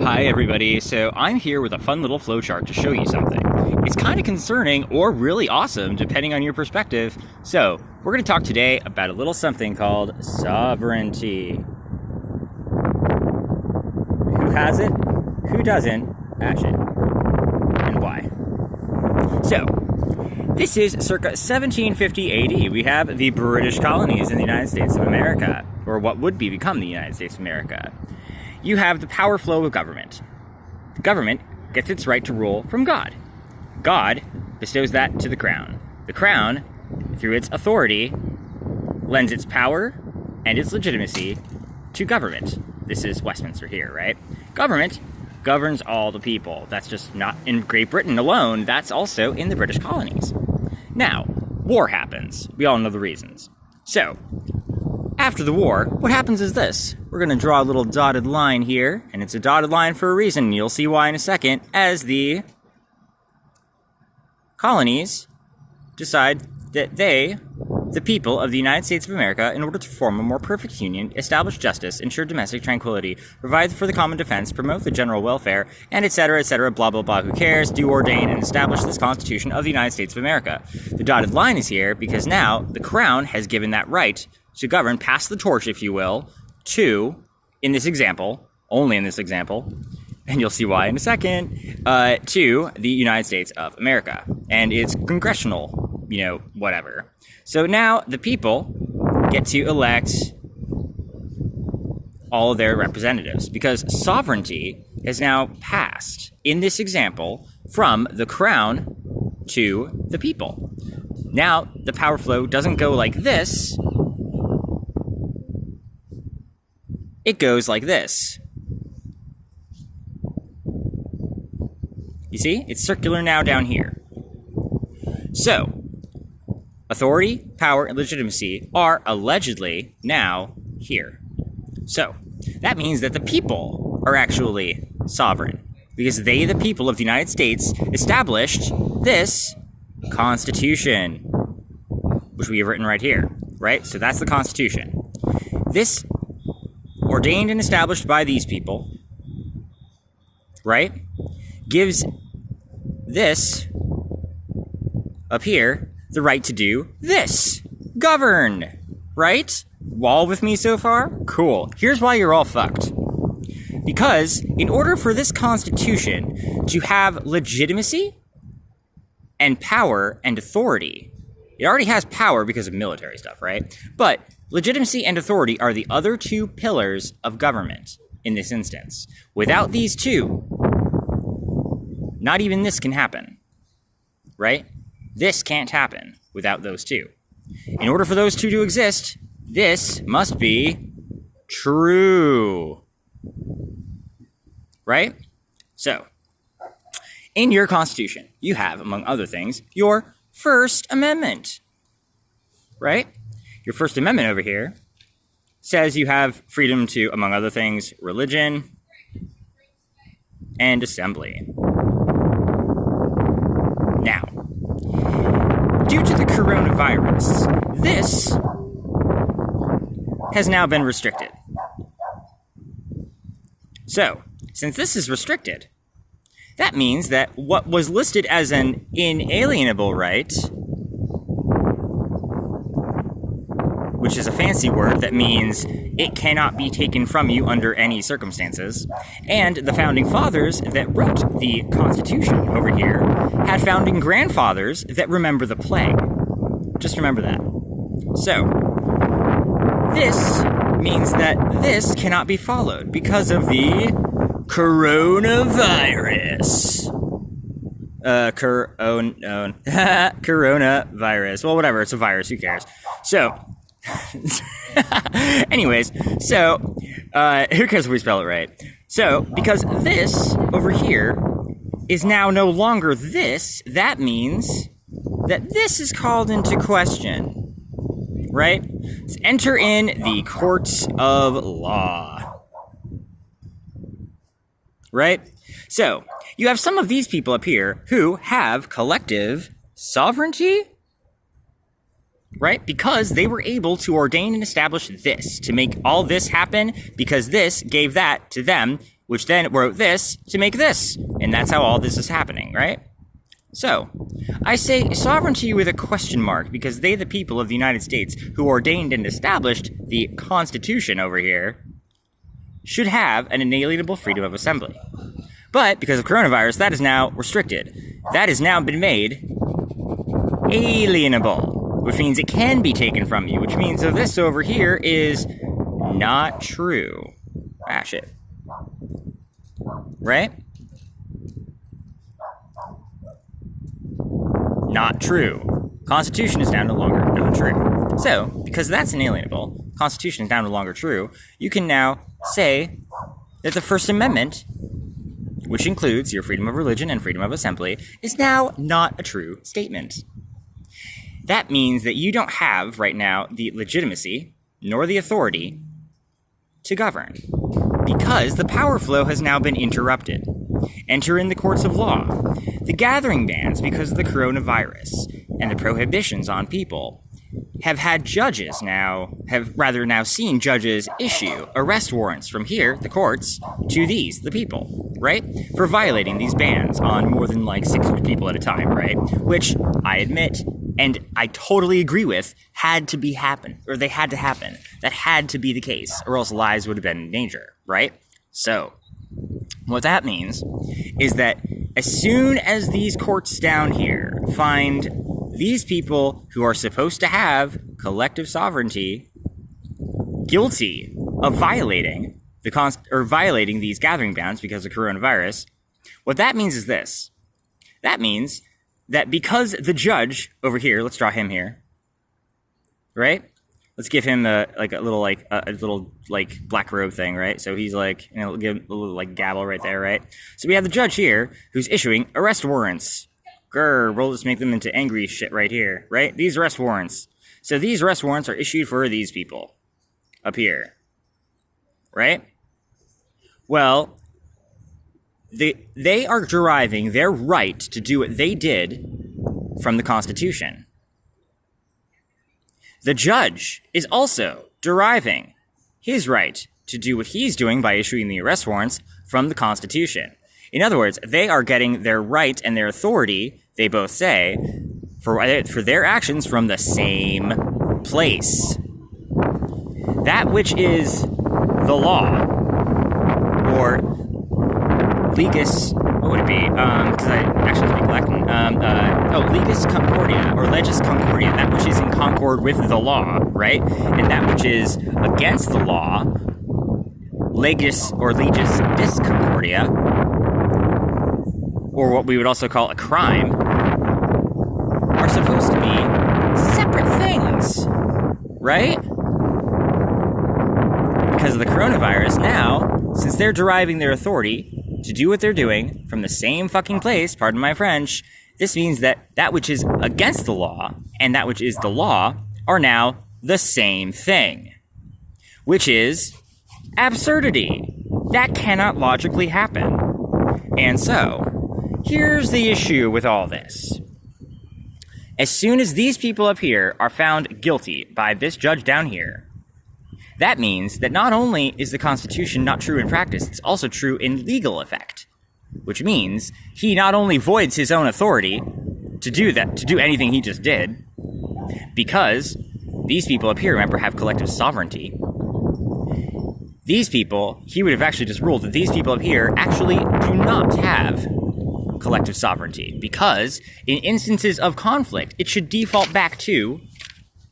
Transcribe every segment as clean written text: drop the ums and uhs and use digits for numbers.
Hi everybody, so I'm here with a fun little flowchart to show you something. It's kind of concerning or really awesome depending on your perspective. So, we're going to talk today about a little something called sovereignty. Who has it? Who doesn't? Action. And why? So, this is circa 1750 AD. We have the British colonies in the United States of America, or what would become the United States of America. You have the power flow of government. The government gets its right to rule from God. God bestows that to the crown. The crown, through its authority, lends its power and its legitimacy to government. This is Westminster here, right? Government governs all the people. That's just not in Great Britain alone. That's also in the British colonies. Now, war happens. We all know the reasons. So, after the war, what happens is this. We're going to draw a little dotted line here, and it's a dotted line for a reason. You'll see why in a second, as the colonies decide that they, the people of the United States of America, in order to form a more perfect union, establish justice, ensure domestic tranquility, provide for the common defense, promote the general welfare, and etc., blah, blah, blah, who cares, do ordain and establish this Constitution of the United States of America. The dotted line is here because now the Crown has given that right to govern, pass the torch, if you will, to, in this example, only in this example, and you'll see why in a second, to the United States of America and its congressional, whatever. So now the people get to elect all of their representatives because sovereignty has now passed, in this example, from the crown to the people. Now the power flow doesn't go like this. It goes like this. You see? It's circular now down here. So, authority, power, and legitimacy are allegedly now here. So, that means that the people are actually sovereign because they, the people of the United States, established this Constitution, which we have written right here, right? So that's the Constitution. This ordained and established by these people, right, gives this up here the right to do this. Govern, right? All with me so far? Cool. Here's why you're all fucked. Because in order for this Constitution to have legitimacy and power and authority, it already has power because of military stuff, right? But legitimacy and authority are the other two pillars of government in this instance. Without these two, not even this can happen, right? This can't happen without those two. In order for those two to exist, this must be true, right? So, in your Constitution, you have, among other things, your First Amendment, right? Your First Amendment over here says you have freedom to, among other things, religion and assembly. Now, due to the coronavirus, this has now been restricted. So, since this is restricted, that means that what was listed as an inalienable right, which is a fancy word that means it cannot be taken from you under any circumstances, and the founding fathers that wrote the Constitution over here had founding grandfathers that remember the plague. Just remember that. So, this means that this cannot be followed because of the coronavirus. Coronavirus. Well, whatever. It's a virus. Who cares? So, anyways, so, who cares if we spell it right? So, because this over here is now no longer this, that means that this is called into question, right? Let's enter in the courts of law, right? So, you have some of these people up here who have collective sovereignty, right? Because they were able to ordain and establish this, to make all this happen, because this gave that to them which then wrote this to make this. And that's how all this is happening, right? So, I say sovereignty with a question mark because they, the people of the United States, who ordained and established the Constitution over here, should have an inalienable freedom of assembly. But because of coronavirus, that is now restricted. That has now been made alienable, which means it can be taken from you, which means that this over here is not true. Ah, shit. Right? Not true. Constitution is now no longer not true. So, because that's inalienable, Constitution is now no longer true, you can now say that the First Amendment, which includes your freedom of religion and freedom of assembly, is now not a true statement. That means that you don't have, right now, the legitimacy nor the authority to govern, because the power flow has now been interrupted. Enter in the courts of law. The gathering bans, because of the coronavirus and the prohibitions on people, have had judges now seen judges issue arrest warrants from here, the courts, to these, the people, right? For violating these bans on more than like 600 people at a time, right? Which I admit, and I totally agree with, had to happen. That had to be the case, or else lives would have been in danger, right? So, what that means is that as soon as these courts down here find these people who are supposed to have collective sovereignty guilty of violating violating these gathering bans because of coronavirus, what that means is this. That means that because the judge over here, let's draw him here, right? Let's give him a little black robe thing, right? So he's like, give him a little like gavel right there, right? So we have the judge here who's issuing arrest warrants. Grr, we'll just make them into angry shit right here, right? These arrest warrants. So these arrest warrants are issued for these people up here, right? Well, they are deriving their right to do what they did from the Constitution. The judge is also deriving his right to do what he's doing by issuing the arrest warrants from the Constitution. In other words, they are getting their right and their authority, they both say, for their actions from the same place. That which is the law, or legis, what would it be? Because I actually speak Latin. Legis concordia, or legis concordia, that which is in concord with the law, right? And that which is against the law, legis disconcordia, or what we would also call a crime, are supposed to be separate things, right? Because of the coronavirus, now, since they're deriving their authority to do what they're doing from the same fucking place, pardon my French, this means that that which is against the law and that which is the law are now the same thing, which is absurdity. That cannot logically happen. And so, here's the issue with all this. As soon as these people up here are found guilty by this judge down here, that means that not only is the Constitution not true in practice, it's also true in legal effect. Which means he not only voids his own authority to do anything he just did, because these people up here, remember, have collective sovereignty. These people, he would have actually just ruled that these people up here actually do not have collective sovereignty, because in instances of conflict, it should default back to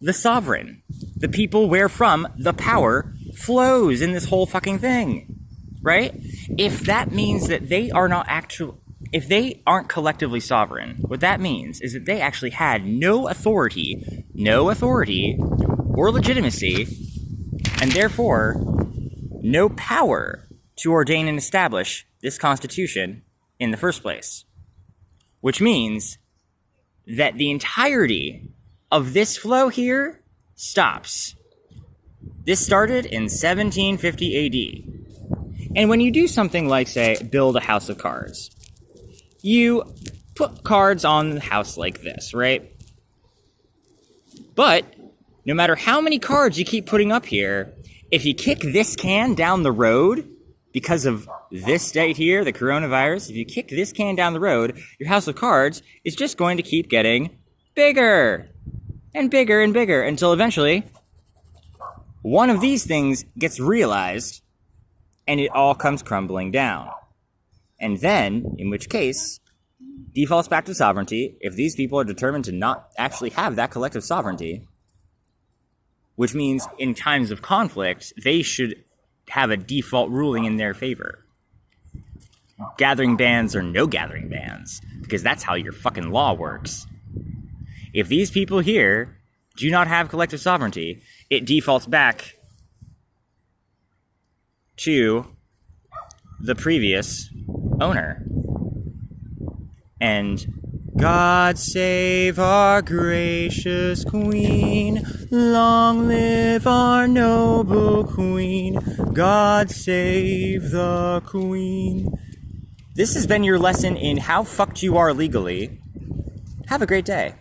the sovereign, the people wherefrom the power flows in this whole fucking thing, right? If that means that they are not if they aren't collectively sovereign, what that means is that they actually had no authority or legitimacy, and therefore no power to ordain and establish this Constitution in the first place. Which means that the entirety of this flow here stops. This started in 1750 AD. And when you do something like, say, build a house of cards, you put cards on the house like this, right? But no matter how many cards you keep putting up here, if you kick this can down the road, because of this state here, the coronavirus, if you kick this can down the road, your house of cards is just going to keep getting bigger and bigger and bigger until eventually one of these things gets realized and it all comes crumbling down. And then, in which case, defaults back to sovereignty if these people are determined to not actually have that collective sovereignty, which means in times of conflict, they should have a default ruling in their favor. Gathering bans or no gathering bans, because that's how your fucking law works. If these people here do not have collective sovereignty, it defaults back to the previous owner. And God save our gracious queen, long live our noble queen, God save the queen. This has been your lesson in how fucked you are legally. Have a great day.